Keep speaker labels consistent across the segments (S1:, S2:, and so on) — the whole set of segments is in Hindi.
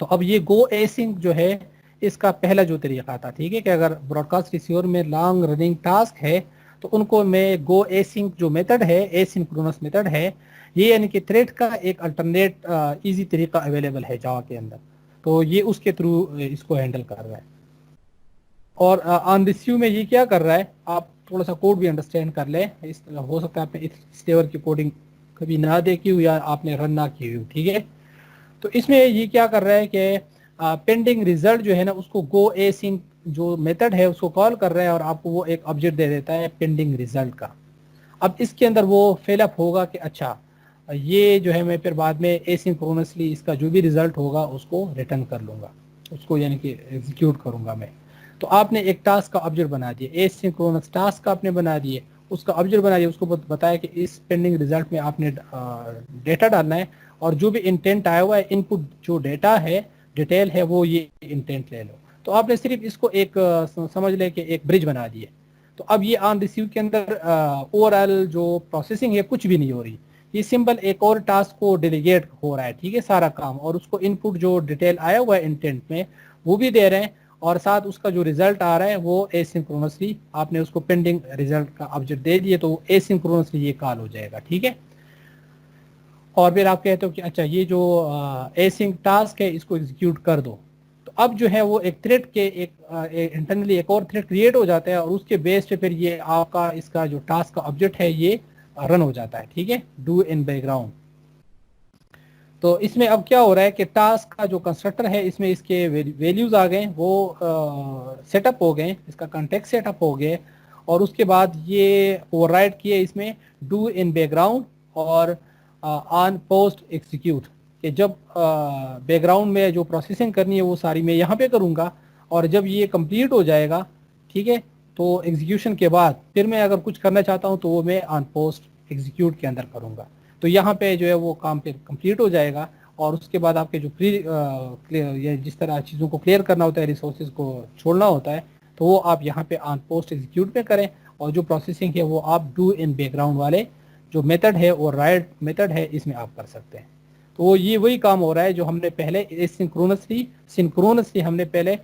S1: तो अब ये गो एसिंक जो है इसका पहला जो तरीका था, ठीक है, कि अगर ब्रॉडकास्ट रिसीवर में लॉन्ग रनिंग टास्क है तो उनको मैं गो एसिंक जो मेथड है, एसिंक्रोनस मेथड है, ये यानी कि थ्रेड का एक अल्टरनेट इजी तरीका अवेलेबल है जावा के अंदर। तो ये उसके थ्रू इसको हैंडल कर रहा है। और ऑन रिसीव में ये क्या कर रहा है, आप थोड़ा सा कोड भी अंडरस्टैंड कर ले, इस हो सकता है आपने इस लेवल की कोडिंग कभी ना देखी हो या आपने रन ना की हो, ठीक है। तो इसमें ये क्या कर रहा है कि पेंडिंग रिजल्ट जो है ना उसको गो ए सिंक जो मेथड है उसको कॉल कर रहा है और आपको वो एक ऑब्जेक्ट दे देता है पेंडिंग रिजल्ट का। अब इसके अंदर वो फिलअप होगा कि अच्छा ये जो है मैं फिर बाद में एसिंक्रोनसली इसका जो भी रिजल्ट होगा उसको रिटर्न कर लूंगा, उसको यानी कि एग्जीक्यूट करूंगा मैं। तो आपने एक टास्क का ऑब्जेक्ट बना दिया, एसिंक्रोनस टास्क का आपने बना दिए, उसका ऑब्जेक्ट बना दिया, उसको बताया कि इस पेंडिंग रिजल्ट में आपने डेटा डालना है और जो भी इंटेंट आया हुआ है इनपुट जो डेटा है डिटेल है वो ये इंटेंट ले लो। तो आपने सिर्फ इसको एक समझ ले कि एक ब्रिज बना दिए। तो अब ये ऑन रिसीव के अंदर ओवरऑल जो प्रोसेसिंग है कुछ भी नहीं हो रही, ये सिंपल एक और टास्क को डेलीगेट हो रहा है, ठीक है, सारा काम, और उसको इनपुट जो डिटेल आया हुआ है इंटेंट में वो भी दे रहे हैं और साथ उसका जो रिजल्ट आ रहा है वो एसिंक्रोनसली आपने उसको पेंडिंग रिजल्ट का ऑब्जेक्ट दे दिए तो एसिंक्रोनसली ये कॉल हो जाएगा, ठीक है। और फिर आप कहते हो कि अच्छा ये जो एसिंक टास्क है इसको एग्जीक्यूट कर दो। तो अब जो है वो एक थ्रेड के एक इंटरनली एक और थ्रेड क्रिएट हो जाता है और उसके बेस पे फिर ये आपका इसका जो टास्क का ऑब्जेक्ट है ये रन हो जाता है, ठीक है, डू इन बैकग्राउंड। तो इसमें अब क्या हो रहा है कि टास्क का जो कंस्ट्रक्टर है इसमें इसके वैल्यूज आ गए, वो सेटअप हो गए, इसका कॉन्टेक्स्ट सेटअप हो गए और उसके बाद ये ओवरराइड किए इसमें डू इन बैकग्राउंड और ऑन पोस्ट एग्जीक्यूट, कि जब बैकग्राउंड में जो प्रोसेसिंग करनी है वो सारी मैं यहाँ पे करूँगा और जब ये कंप्लीट हो जाएगा, ठीक है, तो एग्जीक्यूशन के बाद फिर मैं अगर कुछ करना चाहता हूँ तो वो मैं ऑन पोस्ट एग्जीक्यूट के अंदर करूँगा। तो यहाँ पे जो है वो काम फिर कंप्लीट हो जाएगा और उसके बाद आपके जो ये जिस तरह चीज़ों को क्लियर करना होता है, रिसोर्सेज को छोड़ना होता है, तो वो आप यहाँ पे ऑन पोस्ट एग्जीक्यूट में करें और जो प्रोसेसिंग है वो आप डू इन बैकग्राउंड वाले जो मेथड है और राइट मेथड है इसमें आप कर सकते हैं। तो वो ये वही काम हो रहा है जो हमने पहले सिंक्रोनसली हमने पहले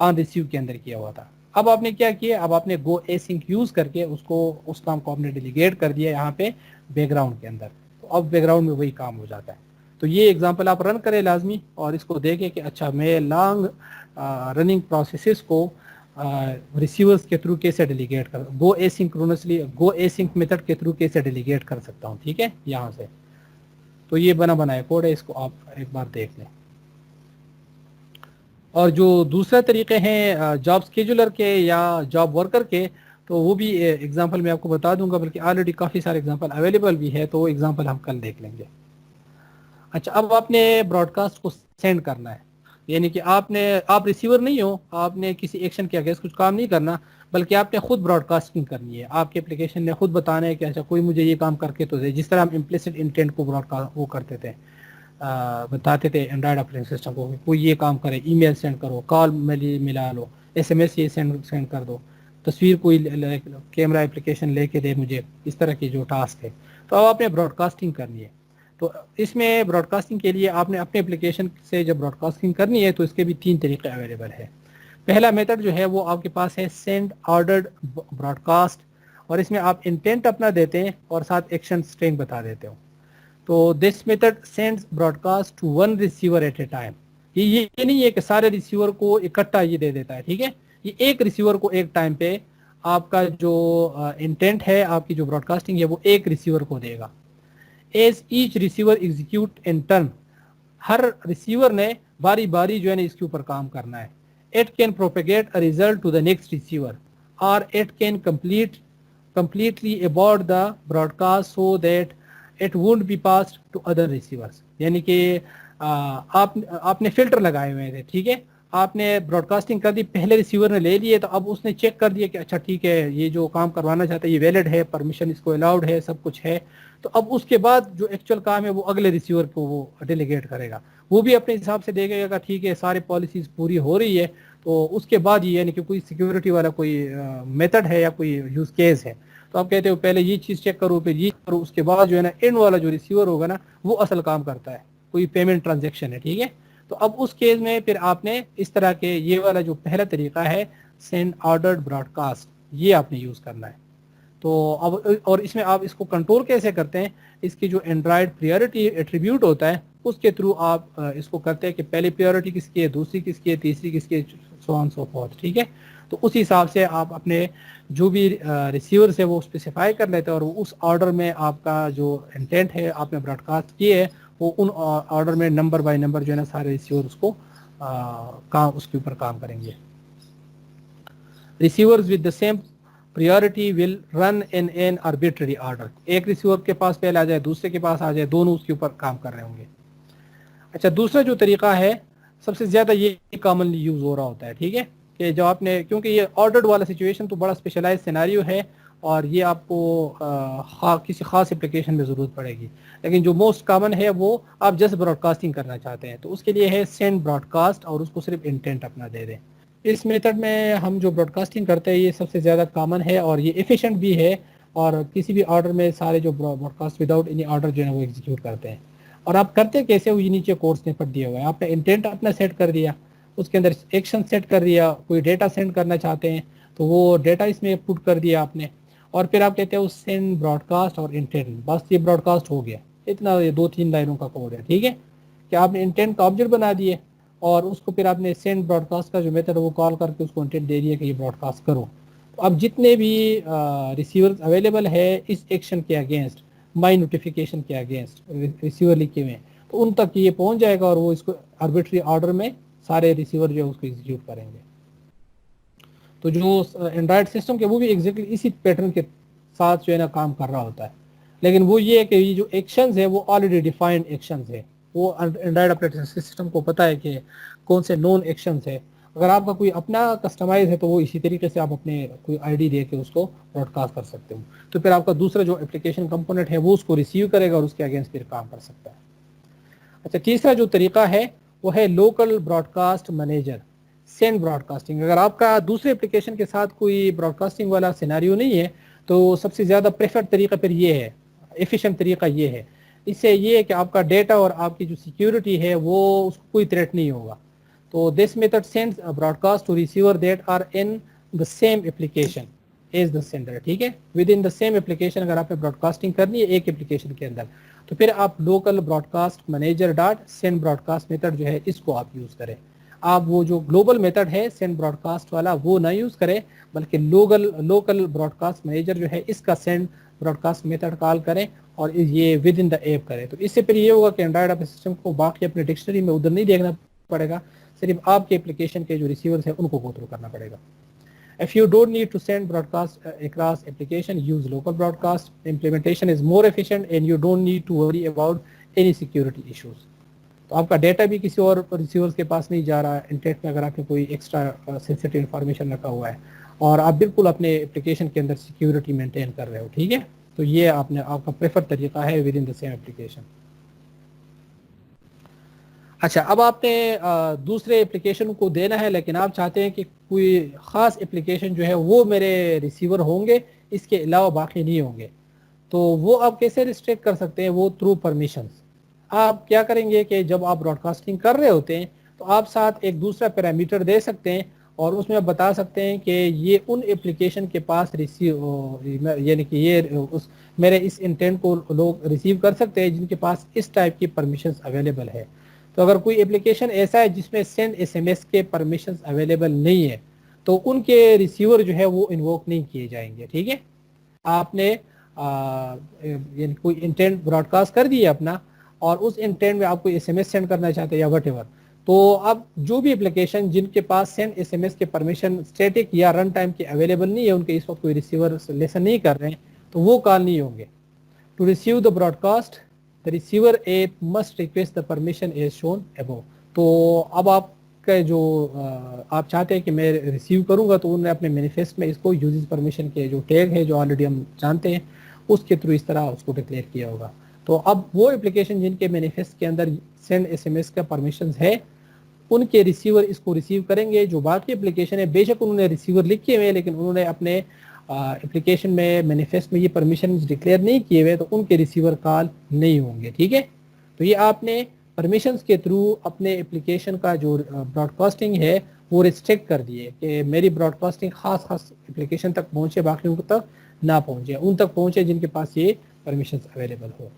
S1: ऑन रिसीव के अंदर किया हुआ था। अब आपने क्या किया, अब आपने गो एसिंक यूज करके उसको उस काम को आपने डेलीगेट कर दिया यहाँ पे बैकग्राउंड के अंदर, तो अब बैकग्राउंड में वही काम हो जाता है। तो ये एग्जांपल आप रन करें लाजमी और इसको देखें कि अच्छा मैं लॉन्ग रनिंग प्रोसेसेस को रिसीवर्स के थ्रू कैसे डेलीगेट कर, गो एसिंक मेथड के थ्रू कैसे डेलीगेट कर सकता हूँ, ठीक है, यहाँ से। तो ये बना बनाया कोड है, इसको आप एक बार देख लें। और जो दूसरा तरीके हैं जॉब स्केजुलर के या जॉब वर्कर के, तो वो भी एग्जांपल मैं आपको बता दूंगा, बल्कि ऑलरेडी काफ़ी सारे एग्जांपल अवेलेबल भी है, तो वो एग्जांपल हम कल देख लेंगे। अच्छा, अब आपने ब्रॉडकास्ट को सेंड करना है, यानी कि आप रिसीवर नहीं हो, आपने किसी एक्शन के अगेंस्ट कुछ काम नहीं करना, बल्कि आपने खुद ब्रॉडकास्टिंग करनी है। आपके एप्लीकेशन ने खुद बताना है कि अच्छा कोई मुझे ये काम करके तो दे, जिस तरह हम इम्प्लिसिट इंटेंट को ब्रॉडकास्ट वो करते थे, बताते थे एंड्रॉयड ऑपरेटिंग सिस्टम को, कोई ये काम करे, ईमेल सेंड करो, कॉल मिला लो, एसएमएस ये सेंड कर दो, तस्वीर कोई कैमरा एप्लीकेशन लेके दे मुझे, इस तरह की जो टास्क है। तो अब आपने ब्रॉडकास्टिंग करनी है। तो इसमें ब्रॉडकास्टिंग के लिए आपने अपने एप्लीकेशन से जब ब्रॉडकास्टिंग करनी है तो इसके भी 3 तरीके अवेलेबल है। पहला मेथड जो है वो आपके पास है सेंड ऑर्डर्ड ब्रॉडकास्ट, और इसमें आप इंटेंट अपना देते हैं और साथ एक्शन स्ट्रिंग बता देते हो। तो this method sends broadcast to one receiver at a time. ये नहीं है कि सारे रिसीवर को इकट्ठा ये दे देता है, ठीक है, ये एक रिसीवर को एक टाइम पे आपका जो इंटेंट है, आपकी जो ब्रॉडकास्टिंग है वो एक रिसीवर को देगा। As each receiver execute in turn, हर रिसीवर ने बारी बारी जो है ना इसके ऊपर काम करना है। It can propagate a result to the next receiver और it can completely abort the broadcast so that it won't be passed to other receivers। यानी कि आपने फिल्टर लगाए हुए थे, ठीक है, आपने ब्रॉडकास्टिंग कर दी, पहले रिसीवर ने ले लिए, तो अब उसने चेक कर दिया कि अच्छा ठीक है ये जो काम करवाना चाहता है ये वैलिड है, परमिशन इसको अलाउड है, सब कुछ है। तो अब उसके बाद जो एक्चुअल काम है वो अगले रिसीवर को वो डेलीगेट करेगा, वो भी अपने हिसाब से देखेगा ठीक है सारे पॉलिसीज पूरी हो रही है, तो उसके बाद ये यानी कि कोई सिक्योरिटी वाला कोई मेथड है या कोई यूज केस है, तो आप कहते हो पहले ये चीज़ चेक करो फिर ये करो, उसके बाद जो है ना एंड वाला जो रिसीवर होगा ना वो असल काम करता है, कोई पेमेंट ट्रांजेक्शन है, ठीक है, तो अब उस केस में फिर आपने इस तरह के ये वाला जो पहला तरीका है सेंड ऑर्डर्ड ब्रॉडकास्ट, ये आपने यूज़ करना है। तो अब और इसमें आप इसको कंट्रोल कैसे करते हैं, इसकी जो एंड्रॉयड प्रायोरिटी एट्रीब्यूट होता है उसके थ्रू आप इसको करते हैं कि पहली प्रायोरिटी किसकी है, दूसरी किसकी है, तीसरी किसकी है, सो ऑन सो फॉर्थ। ठीक है, तो उस हिसाब से आप अपने जो भी रिसीवर से वो स्पेसिफाई कर लेते हैं और उस ऑर्डर में आपका जो इंटेंट है आपने ब्रॉडकास्ट किए है वो उन ऑर्डर में नंबर बाय नंबर जो है ना सारे रिसीवर उसको काम उसके ऊपर काम करेंगे। Receivers with the same priority will run in an arbitrary order, एक रिसीवर के पास पहले आ जाए दूसरे के पास आ जाए, दोनों उसके ऊपर काम कर रहे होंगे। अच्छा, दूसरा जो तरीका है सबसे ज़्यादा ये कॉमनली यूज़ हो रहा होता है, ठीक है, कि जब आपने, क्योंकि ये ऑर्डर्ड वाला सिचुएशन तो बड़ा स्पेशलाइज सिनेरियो है और ये आपको किसी ख़ास एप्लीकेशन में ज़रूरत पड़ेगी, लेकिन जो मोस्ट कॉमन है वो आप जस्ट ब्रॉडकास्टिंग करना चाहते हैं तो उसके लिए है सेंड ब्रॉडकास्ट और उसको सिर्फ इंटेंट अपना दे दें। इस मेथड में हम जो ब्रॉडकास्टिंग करते हैं ये सबसे ज़्यादा कॉमन है और ये एफिशिएंट भी है और किसी भी ऑर्डर में सारे जो ब्रॉडकास्ट विदाउट एनी ऑर्डर जो है वो एग्जीक्यूट करते हैं। और आप करते कैसे वो ये नीचे कोर्स में पढ़ दिया हुआ है, आपने इंटेंट अपना सेट कर दिया, उसके अंदर एक्शन सेट कर दिया, कोई डेटा सेंड करना चाहते हैं तो वो डेटा इसमें पुट कर दिया आपने और फिर आप कहते हैं उस सेंड ब्रॉडकास्ट और इंटेंट, बस ये ब्रॉडकास्ट हो गया। इतना ये 2-3 लाइनों का कोड है, ठीक है, कि आपने इंटेंट का ऑब्जेक्ट बना दिए और उसको फिर आपने सेंड ब्रॉडकास्ट का जो मेथड है वो कॉल करके उसको इंटेंट दे दिया कि ये ब्रॉडकास्ट करो। तो अब जितने भी रिसीवर्स अवेलेबल है इस एक्शन के अगेंस्ट, माई नोटिफिकेशन के अगेंस्ट रिसीवर लिखे हुए हैं, तो उन तक ये पहुंच जाएगा और वो इसको आर्बिट्री ऑर्डर में सारे रिसीवर जो है उसको एग्जीक्यूट करेंगे। तो जो एंड्रॉयड सिस्टम के वो भी एग्जैक्टली इसी पैटर्न के साथ जो है ना काम कर रहा होता है, लेकिन वो ये है कि ये जो एक्शंस है वो ऑलरेडी डिफाइंड एक्शंस है, वो एंड्रॉयड ऑपरेटिंग सिस्टम को पता है कि कौन से नॉन एक्शंस है। अगर आपका कोई अपना कस्टमाइज है तो वो इसी तरीके से आप अपने कोई आईडी दे के उसको ब्रॉडकास्ट कर सकते हो, तो फिर आपका दूसरा जो एप्लीकेशन कंपोनेंट है वो उसको रिसीव करेगा और उसके अगेंस्ट फिर काम कर सकता है। अच्छा, तीसरा जो तरीका है वो है local broadcast manager, send broadcasting. अगर आपका दूसरे एप्लीकेशन के साथ कोई ब्रॉडकास्टिंग वाला सिनेरियो नहीं है तो सबसे ज़्यादा प्रेफर्ड तरीका फिर ये है, एफिशिएंट तरीका ये है। इससे ये है कि आपका डेटा और आपकी जो सिक्योरिटी है वो उसको कोई थ्रेट नहीं होगा। तो this method sends broadcast to receiver that are in the same application as the sender, ठीक है, within the same application. अगर आपने ब्रॉडकास्टिंग करनी है एक एप्लीकेशन के अंदर तो फिर आप local broadcast manager dot send broadcast method जो है इसको आप यूज़ करें। आप वो जो ग्लोबल मेथड है सेंड ब्रॉडकास्ट वाला वो ना यूज़ करें, बल्कि लोकल ब्रॉडकास्ट मैनेजर जो है इसका सेंड ब्रॉडकास्ट मेथड कॉल करें और ये विद इन द ऐप करें। तो इससे फिर ये होगा कि एंड्रॉयड ऑपरेटिंग सिस्टम को बाकी अपने डिक्शनरी में उधर नहीं देखना पड़ेगा, सिर्फ आपके एप्लीकेशन के जो रिसीवर्स हैं उनको गो थ्रू करना पड़ेगा। If you don't need to send broadcast across application, use local broadcast. Implementation is more efficient and you don't need to worry about any security issues. तो आपका डेटा भी किसी और रिसीवर्स के पास नहीं जा रहा है इंटेंट में, अगर आपने कोई एक्स्ट्रा सेंसिटिव इंफॉर्मेशन रखा हुआ है और आप बिल्कुल अपने एप्लीकेशन के अंदर सिक्योरिटी मेंटेन कर रहे हो, ठीक है। तो ये आपका प्रेफर तरीका है within the same application. अच्छा, अब आपने दूसरे एप्लीकेशन को देना है लेकिन आप चाहते हैं कि कोई ख़ास एप्लीकेशन जो है वो मेरे रिसीवर होंगे, इसके अलावा बाकी नहीं होंगे, तो वो आप कैसे रिस्ट्रिक्ट कर सकते हैं? वो थ्रू परमिशंस। आप क्या करेंगे कि जब आप ब्रॉडकास्टिंग कर रहे होते हैं तो आप साथ एक दूसरा पैरामीटर दे सकते हैं और उसमें आप बता सकते हैं कि ये उन एप्लीकेशन के पास रिसीव, यानी कि ये उस मेरे इस इंटेंट को लोग रिसीव कर सकते हैं जिनके पास इस टाइप की परमिशंस अवेलेबल है। तो अगर कोई एप्लीकेशन ऐसा है जिसमें सेंड एसएमएस के परमिशंस अवेलेबल नहीं है तो उनके रिसीवर जो है वो इन्वोक नहीं किए जाएंगे, ठीक है। आपने यानी कोई इंटेंट ब्रॉडकास्ट कर दिया अपना और उस इंटेंट में आप कोई एसएमएस सेंड करना चाहते हैं या वटेवर, तो अब जो भी एप्लीकेशन जिनके पास सेंड एसएमएस के परमिशन स्टैटिक या रन टाइम के अवेलेबल नहीं है, उनके इस वक्त कोई रिसीवर लेसन नहीं कर रहे हैं, तो वो कॉल नहीं होंगे। To receive the broadcast the receiver app must request the permission as shown above. तो अब आपका जो आप चाहते हैं कि मैं रिसीव करूंगा तो उन्होंने अपने मैनिफेस्ट में इसको यूजेस परमिशन के जो टैग है जो ऑलरेडी हम जानते हैं उसके थ्रू इस तरह उसको डिक्लेयर किया होगा। तो अब वो एप्लीकेशन जिनके मैनिफेस्ट के अंदर सेंड एसएमएस का परमिशन है उनके रिसीवर इसको रिसीव करेंगे। जो बाकी एप्लीकेशन है बेशक उन्होंने रिसीवर लिखे हुए लेकिन उन्होंने अपने एप्लीकेशन में मैनिफेस्ट में ये परमिशन डिक्लेयर नहीं किए हुए तो उनके रिसीवर कॉल नहीं होंगे, ठीक है। तो ये आपने परमिशंस के थ्रू अपने एप्लीकेशन का जो ब्रॉडकास्टिंग है वो रिस्ट्रिक्ट कर दिए कि मेरी ब्रॉडकास्टिंग खास खास एप्लीकेशन तक पहुंचे, बाकी तक ना पहुंचे, उन तक पहुंचे जिनके पास ये परमिशंस अवेलेबल हो।